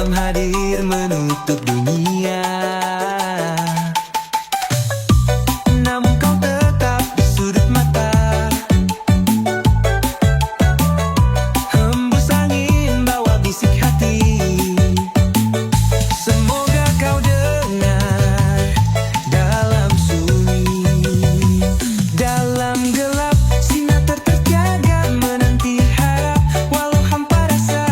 Malam hadir menutup dunia, namun kau tetap di sudut mata. Hembus angin bawa bisik hati, semoga kau dengar dalam sunyi. Dalam gelap sinar terjaga menanti harap, walau hampa rasa.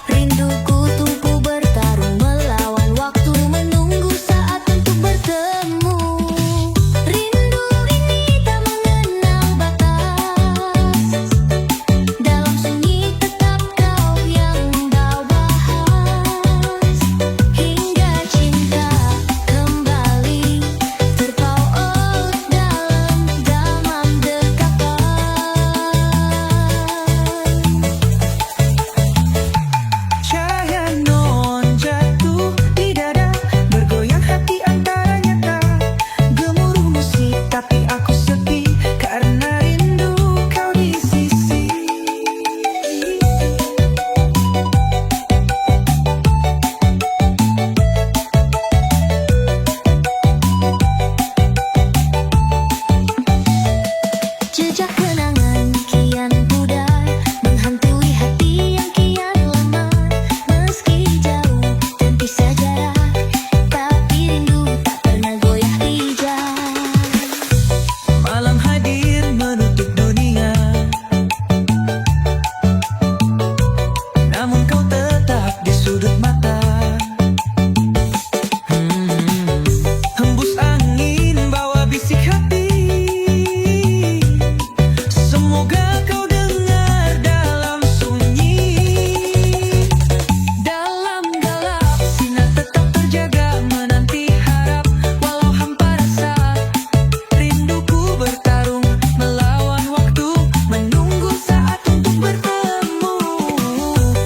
Rinduku tumpu bertarung melawan waktu, menunggu saat untuk bertemu. Rindu ini tak mengenal batas, dalam sunyi tetap kau yang membahas. Hingga cinta kembali terpaut dalam damam dekapan. Cahaya non jatuh di dada, bergoyang hati antara nyata. Gemuruh musik tapi aku sepi, karena rindu kau di sisi. Jejak kenangan kian pudar, menghantui hati yang kian lama. Meski jauh dan pisah jarak, tapi rindu tak pernah goyah hijau. Malam hadir menutup dunia, namun kau tetap di sudut mata. Hembus angin bawa bisik hati, semoga kau dengar dalam sunyi. Dalam gelap sinar tetap terjaga menanti harap, walau hampa rasa. Rinduku bertarung melawan waktu, menunggu saat untuk bertemu.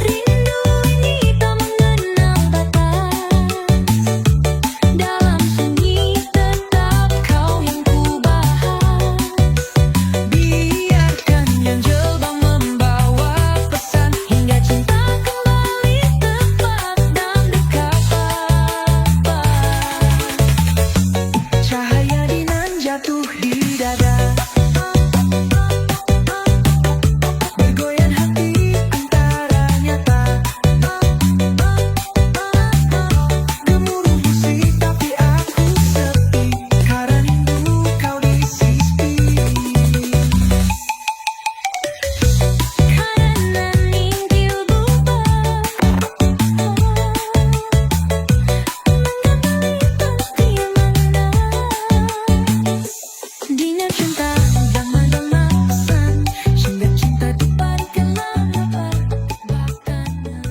Rindu ini tak mengenal batas, dalam sunyi tetap kau yang ku bahas. Biarkan yang jelbang membawa pesan, Hingga cinta kembali tepat dan dekapan. cahaya dinan jatuh di dada, bergoyang hati antara nyata. Gemuruh musik tapi aku sepi, karena rindu kau di sisi. Karena ningkil bubar, mengembali pasti menang. Dinar cinta damai-damasan, Hingga cinta berikan harapan bakanan.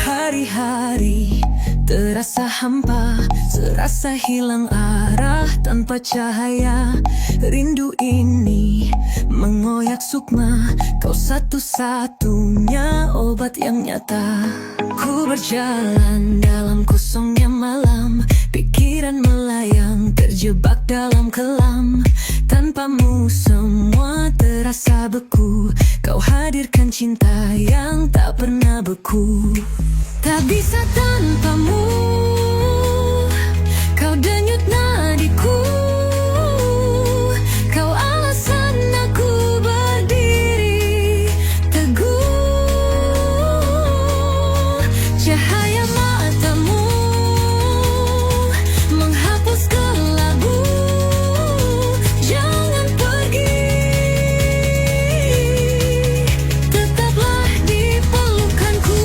hari-hari terasa hampa, serasa hilang arah tanpa cahaya. Rindu ini mengoyak sukma, kau satu-satunya obat yang nyata. Ku berjalan dalam kosongnya malam, pikiran melayang terjebak dalam kelam. Tanpamu semua terasa beku, kau hadirkan cinta yang tak pernah beku. Tak bisa tanpamu, kau denyut nadiku. Kau alasan aku berdiri teguh. Cahaya matamu menghapus kelabu. Jangan pergi, tetaplah di pelukanku.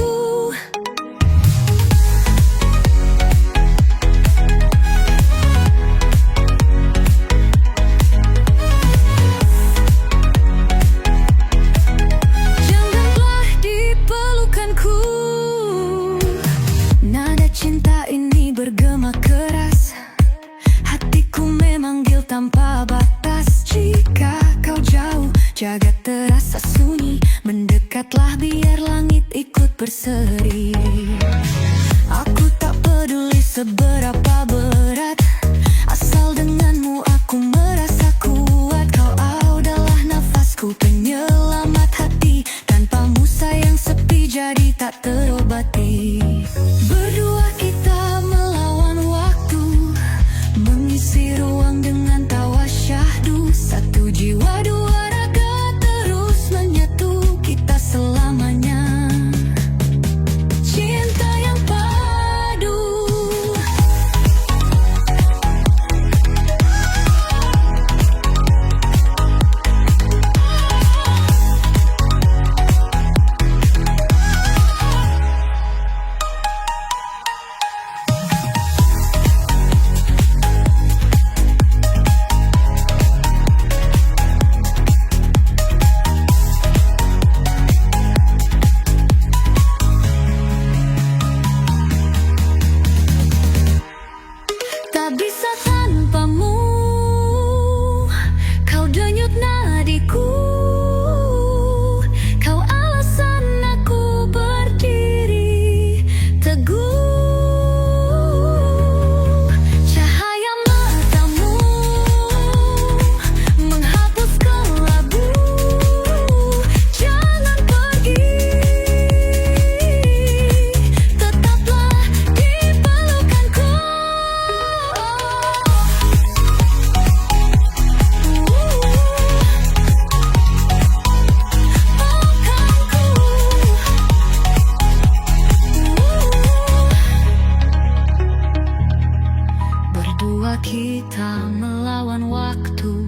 kita melawan waktu,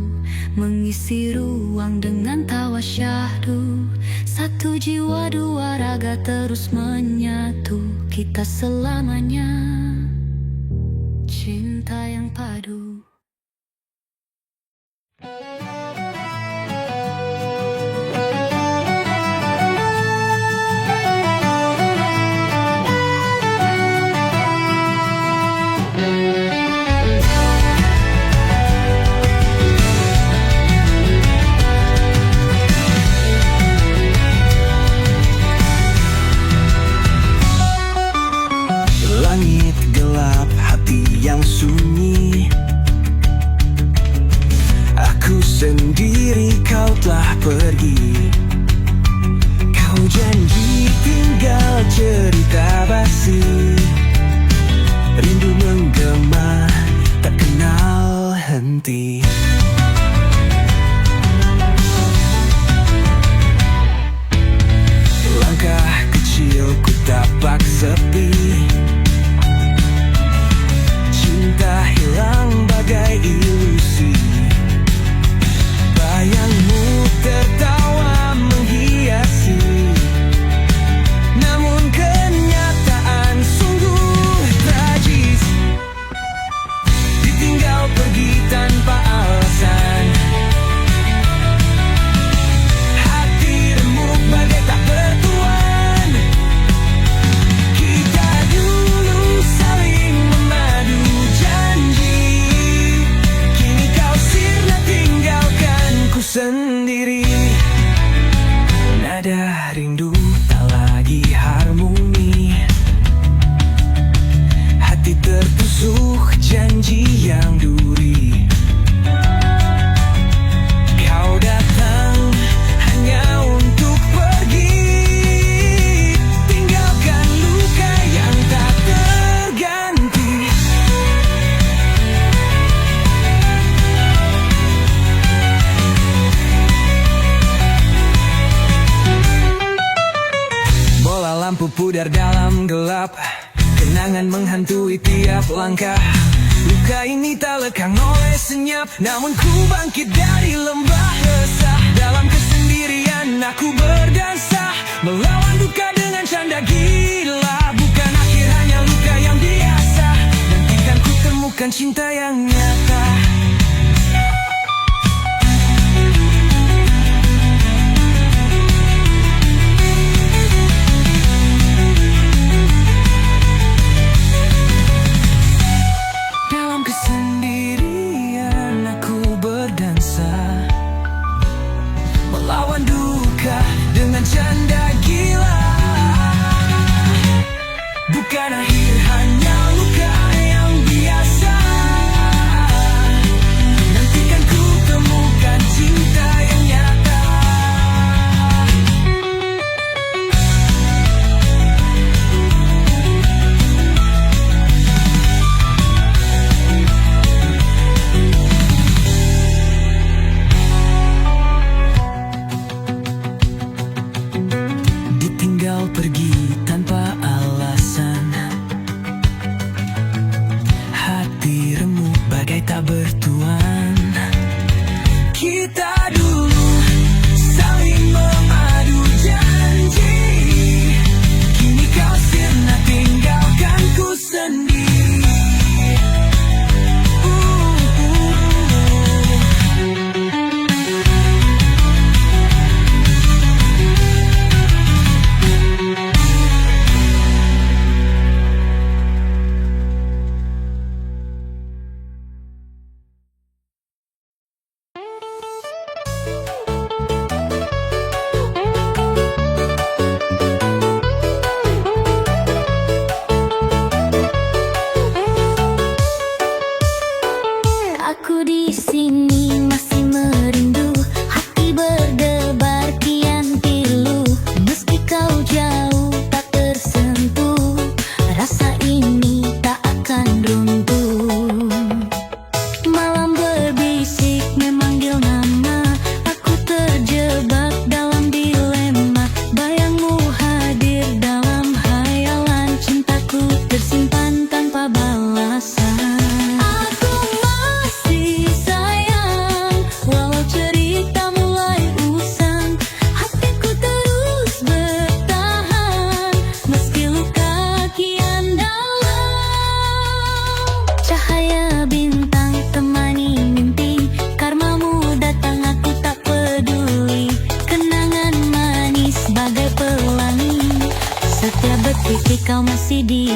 mengisi ruang dengan tawa syahdu. Satu jiwa dua raga terus menyatu, kita selamanya cinta yang padu. Langit gelap, hati yang sunyi. Aku sendiri, kau telah pergi. Kau janji tinggal cerita basi. Rindu menggema, tak kenal henti. Langkah kecilku tapak sepi. Cinta hilang bagai ilusi. Bayangmu tertawa menghiasi. Namun kenyataan sungguh tragis. Ditinggal pergi tanpa alasan. Hati remuk bagai tak bertuan. Kita dulu saling memadu janji. Kini kau sirna tinggalkanku sendiri. Nada rindu tak lagi harmoni. Hati tertusuk janji yang duri. Kau datang hanya untuk pergi. Tinggalkan luka yang tak terganti. Bola lampu pudar dalam gelap. Kenangan menghantui tiap langkah. Luka ini tak lekang oleh senyap. Namun ku bangkit dari lembah resah. Dalam kesendirian aku berdansa, melawan duka dengan canda gila. Bukan akhir, hanya luka yang biasa. Nantikan ku temukan cinta yang nyata. Dalam kesendirian aku berdansa, melawan duka dengan canda gila. Bukan akhir, hanya luka yang biasa.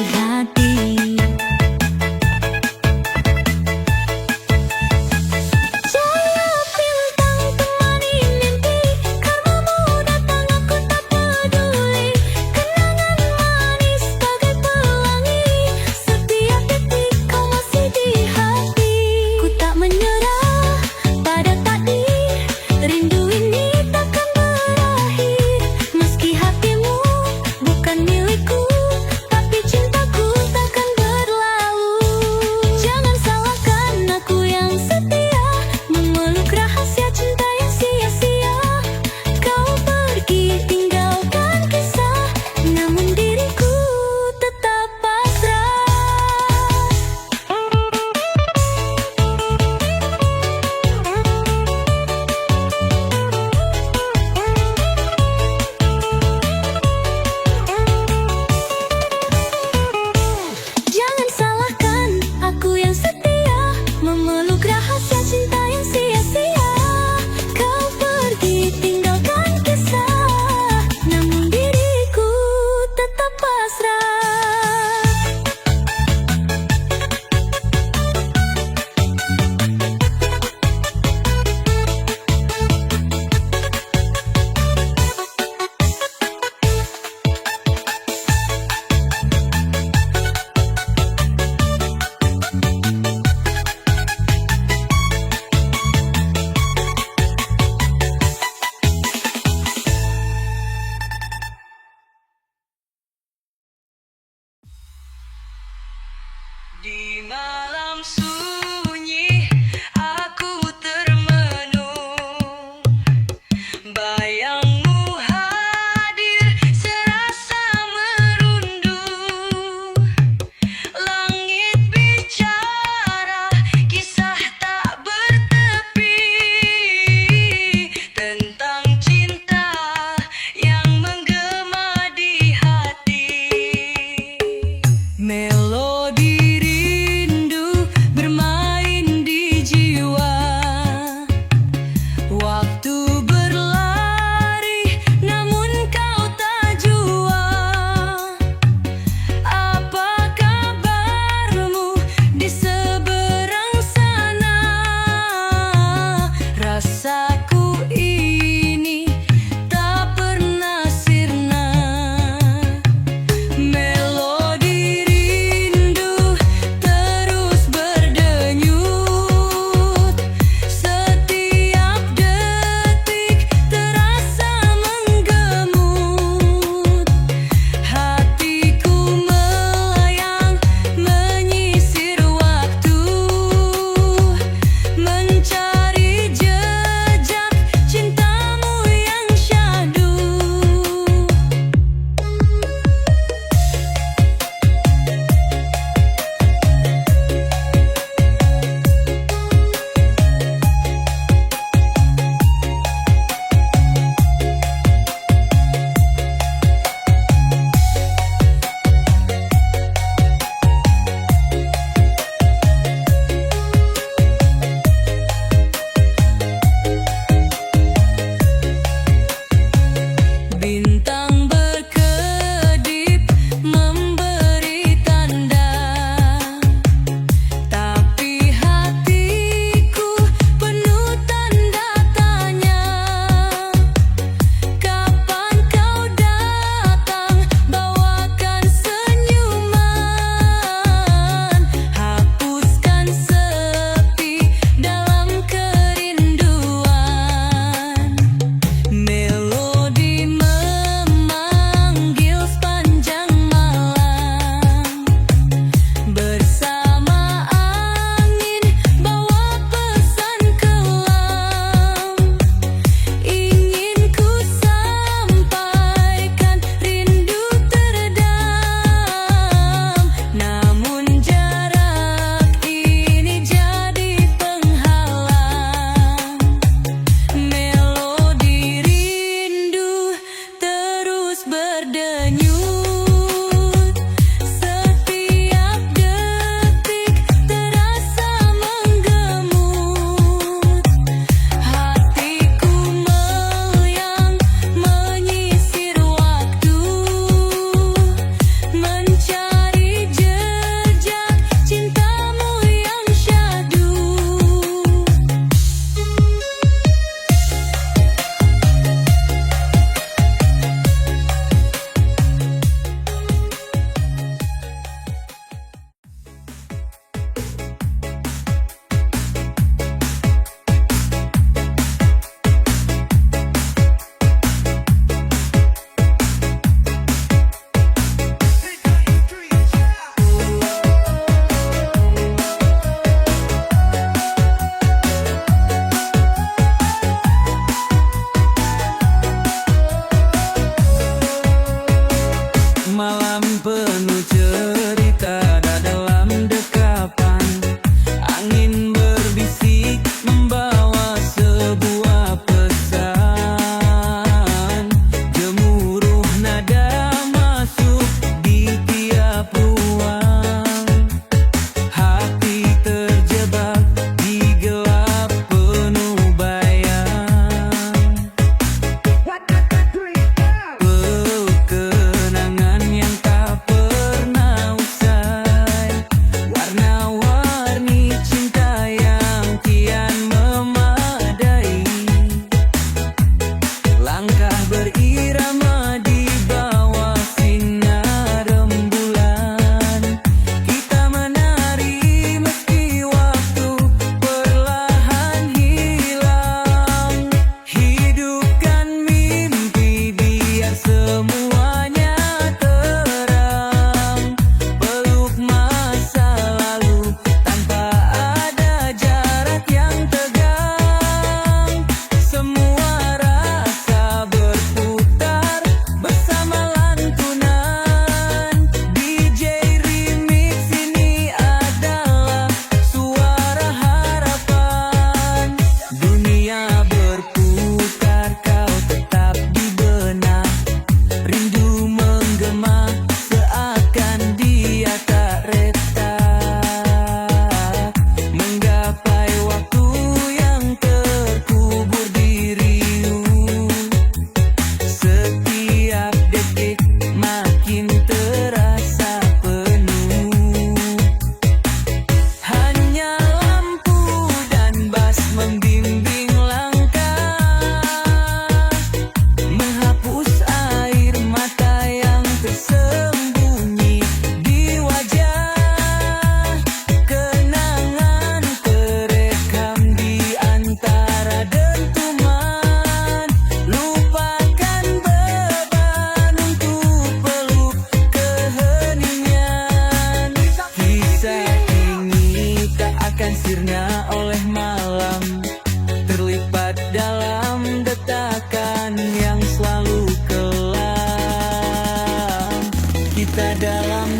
hati. Cahaya bintang temani mimpi, karmamu datang aku tak peduli. Kenangan manis bagai pelangi, setiap detik kau masih di hati. Ku tak menyerah pada takdir, rindu ini takkan berakhir. Meski hatimu bukan milikku, tapi cintaku takkan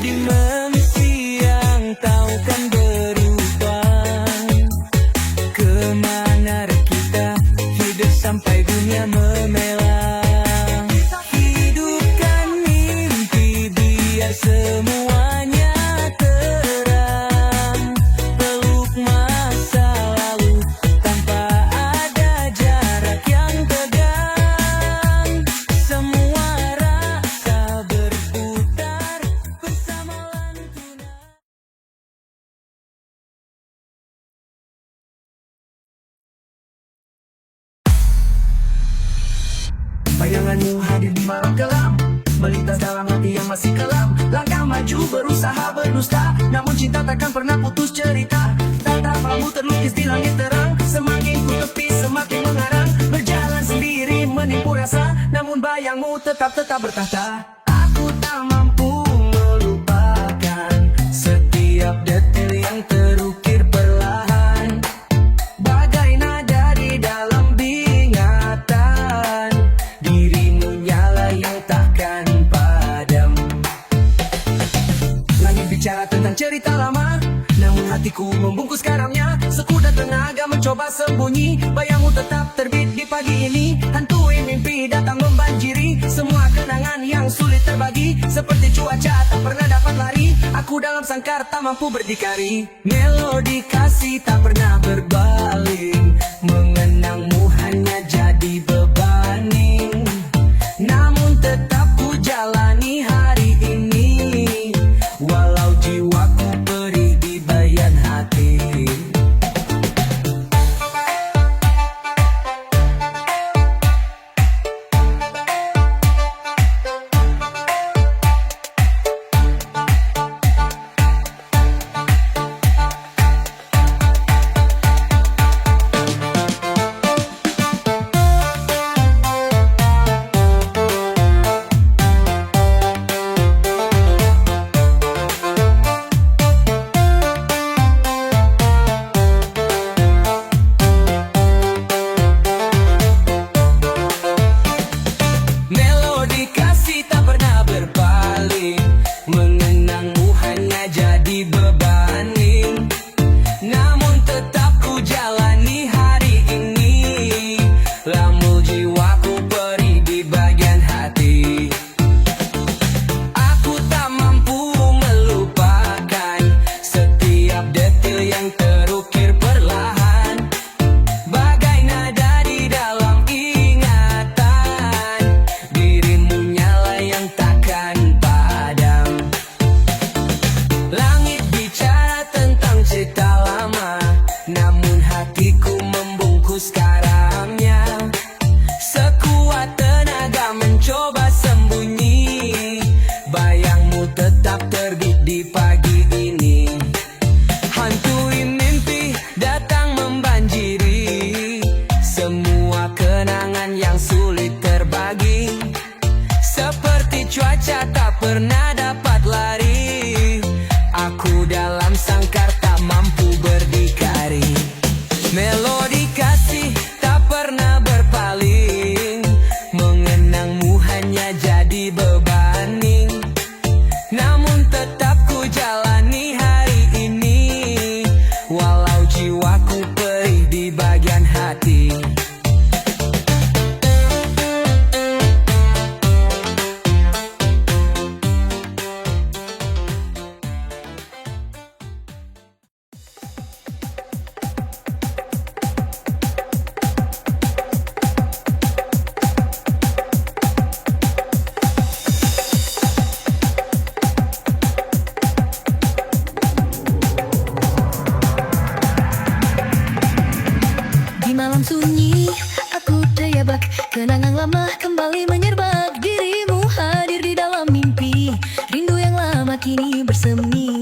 di mimpi yang tahu kan berubah. Kemana arah kita hidup sampai dunia memelang. Hidupkan mimpi biar semuanya terang. Peluk masa lalu tanpa ada jarak yang tegang. Semua rasa berputar bersama lantunan. Bayanganmu hadir di malam kelam, melintas dalam hati yang masih kelam. Langkah maju berusaha berdusta, namun cinta takkan pernah putus cerita. Tatapamu terlukis di langit terang, semakin ku tepi semakin mengarang. Berjalan sendiri menipu rasa, namun bayangmu tetap bertahta. Aku tak mampu melupakan setiap detil yang terukir perlahan. Bagai nada di dalam ingatan, dirimu nyala yang takkan padam. Langit bicara tentang cerita lama, namun hatiku membungkus karamnya. Sekudat tenaga mencoba sembunyi, bayangmu tetap terbit di pagi ini. Hantui mimpi datang membanjiri, semua kenangan yang sulit terbagi. Seperti cuaca tak pernah dapat lari, aku dalam sangkar tak mampu berdikari. Melodi kasih tak pernah berbaling, mengenangmu hanya jadi bebaning. Namun tetap ku jalani hari ini, walau jiwaku perih di bayan hati. Melodi kasih tak pernah berpaling, mengenangmu hanya jadi bebaning. Namun tetap ku jalani hari ini, lambul jiwaku perih di bagian hati. Aku tak mampu melupakan setiap detil yang terukir perlahan. Bagai nada di dalam ingatan, dirimu nyala yang takkan padam. Langit bicara tentang cerita lama, namun hatiku membungkus karamnya. Sekuat tenaga mencoba sembunyi, bayangmu tetap terbit di pagi ini. Hantui mimpi datang membanjiri, semua kenangan yang sulit terbagi. Seperti cuaca tak pernah dapat lari, aku dalam sangkar tak mampu berdikari. Melodi kasih tak pernah berpaling, mengenangmu hanya jadi bebaning. Namun tetap ku jalani hari ini, walau jiwaku perih di bagian hati. Di malam sunyi aku terjebak, kenangan lama kembali menyerbat. Dirimu hadir di dalam mimpi, rindu yang lama kini bersemi.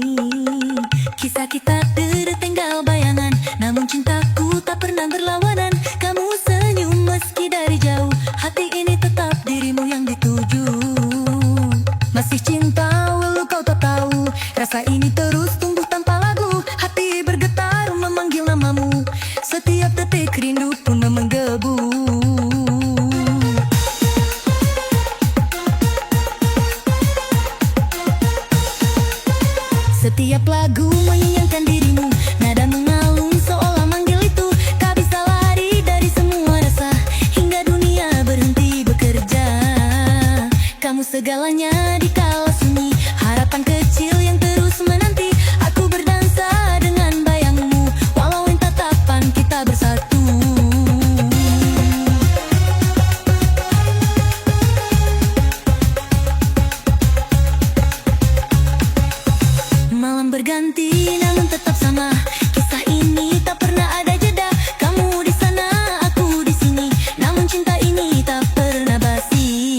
Kisah kita tertinggal bayangan, namun cintaku tak pernah berlawanan. Kamu senyum meski dari jauh, hati ini tetap dirimu yang dituju. Masih cinta walau kau tak tahu, rasa ini terus tumbuh tanpa lagu. Hati bergetar memanggil namamu, setiap detik rindu pun menggebu. Setiap lagu menyanyikan dirimu, nada mengalun seolah manggil itu. Tak bisa lari dari semua rasa, hingga dunia berhenti bekerja. Kamu segalanya di kala sunyi, harapan kecil yang terus menanti. Aku berdansa dengan bayangmu, walau in tatapan kita bersatu. Malam berganti namun tetap sama, kisah ini tak pernah ada jeda. Kamu di sana, aku di sini, namun cinta ini tak pernah basi.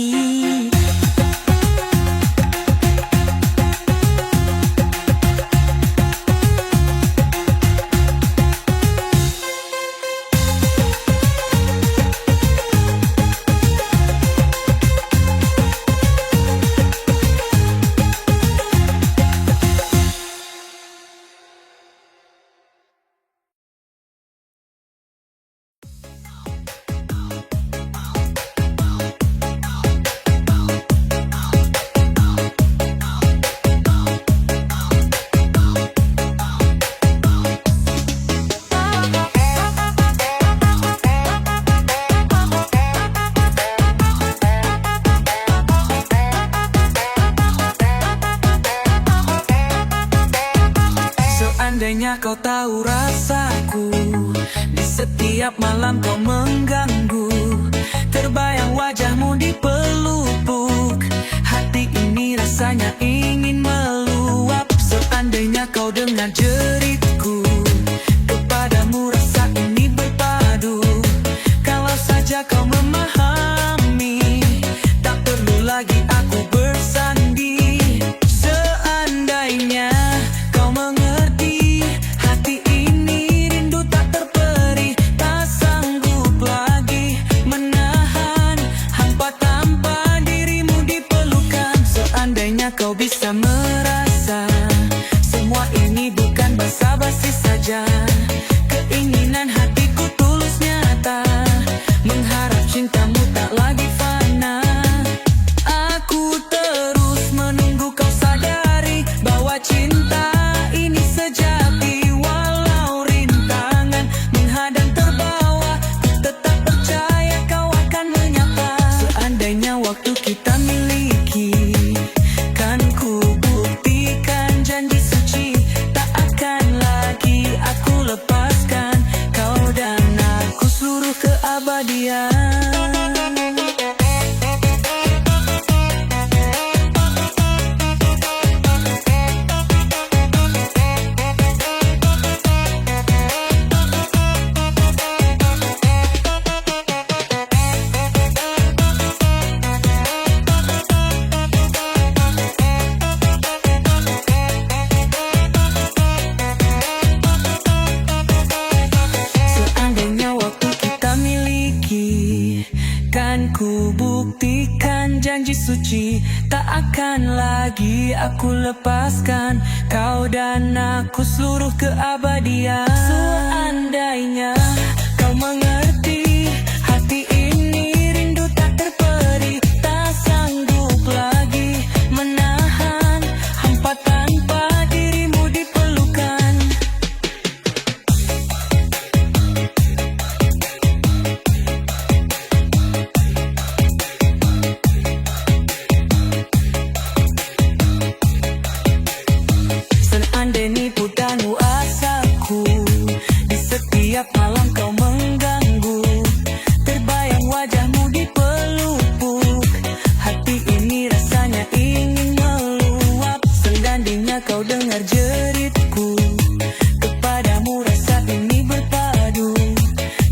Seandainya kau tahu rasaku, di setiap malam kau mengganggu. Terbayang wajahmu di pelupuk, hati ini rasanya ingin meluap. Seandainya kau dengar jeritku, kepadamu rasa ini berpadu. Kalau saja kau memahami, tak perlu lagi aku bersandi. Seandainya kau mengerti, hati ini rindu tak terperi. Tak sanggup lagi menahan hampa tanpa dirimu di pelukan. Seandainya kau bisa merasa, semua ini bukan basa-basi saja. Keinginan hatiku tulus nyata, mengharap cintamu tak lagi fana. Aku terus menunggu kau sadari bahwa cinta ini sejati. Walau rintangan menghadang terbawa, tetap percaya kau akan menyapa. Seandainya waktu kita miliki, kan ku buktikan janji suci. Tak akan lagi aku lepaskan kau dan aku seluruh keabadian. Seandainya waktu kita miliki, kan ku buktikan janji suci. Tak akan lagi aku lepaskan kau dan aku seluruh keabadian. Seandainya kau mengerti, hati ini rindu tak terperi. Tak sanggup lagi menahan hampa tanpa dirimu di pelukan. Seandainya putamu asaku, di setiap malam kau mengganggu. Terbayang wajahmu di pelupuk, hati ini rasanya ingin meluap. Seandainya kau dengar jeritku, kepadamu rasa ini berpadu.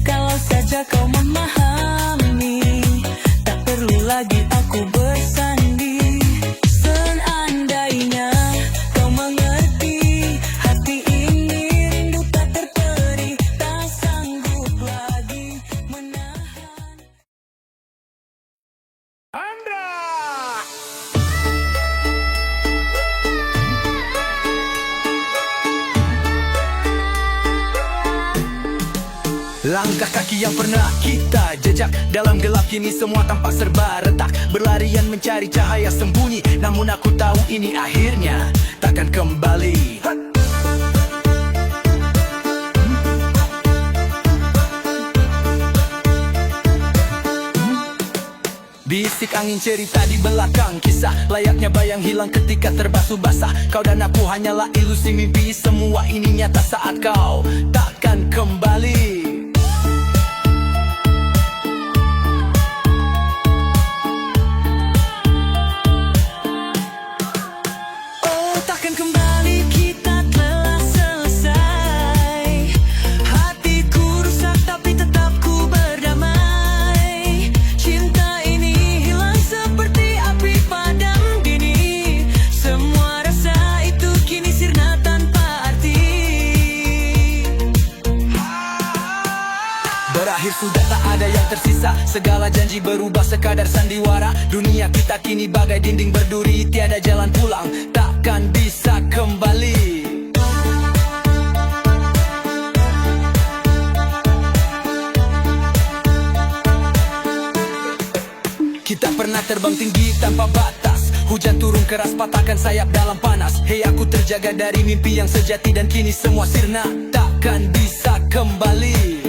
Kalau saja kau memahami, tak perlu lagi aku bersandi. Seandainya kau mengerti, hati ini rindu tak terperi. Tak sanggup lagi menahan. Langkah kaki yang pernah kita jejak, dalam gelap kini semua tampak serba retak. Berlarian mencari cahaya sembunyi, namun aku tahu ini akhirnya takkan kembali. angin cerita di belakang kisah. Layaknya bayang hilang ketika terbasuh basah. Kau dan aku hanyalah ilusi mimpi. Semua ini nyata saat kau takkan kembali. Oh, takkan kembali, kita telah selesai. Hatiku rusak tapi tetap ku berdamai. Cinta ini hilang seperti api padam dini. Semua rasa itu kini sirna tanpa arti. Berakhir sudah tak ada yang tersisa. Segala janji berubah sekadar sandiwara. Dunia kita kini bagai dinding berduri. Tiada jalan pulang, takkan bisa kembali. Kita pernah terbang tinggi tanpa batas. Hujan turun keras patahkan sayap dalam panas. Hei, aku terjaga dari mimpi yang sejati. Dan kini semua sirna, takkan bisa kembali.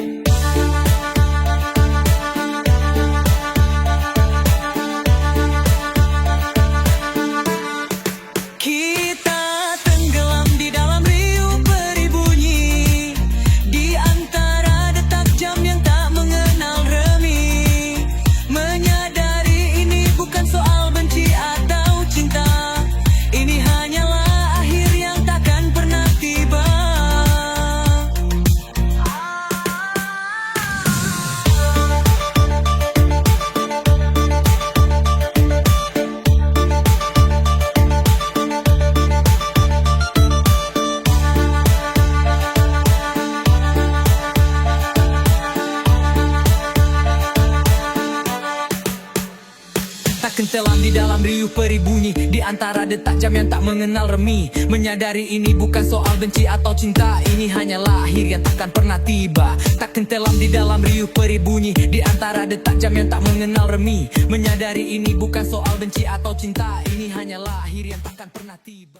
Kita tenggelam di dalam riuh berbunyi, di antara detak jam yang tak mengenal remi. Menyadari ini bukan soal benci atau cinta. Ini hanyalah akhir yang takkan pernah tiba. Takkan telam di dalam riuh peribunyi, di antara detak jam yang tak mengenal remi. Menyadari ini bukan soal benci atau cinta. Ini hanyalah akhir yang takkan pernah tiba. Takkan telam di dalam riuh peribunyi, di antara detak jam yang tak mengenal remi. Menyadari ini bukan soal benci atau cinta. Ini hanyalah akhir yang takkan pernah tiba.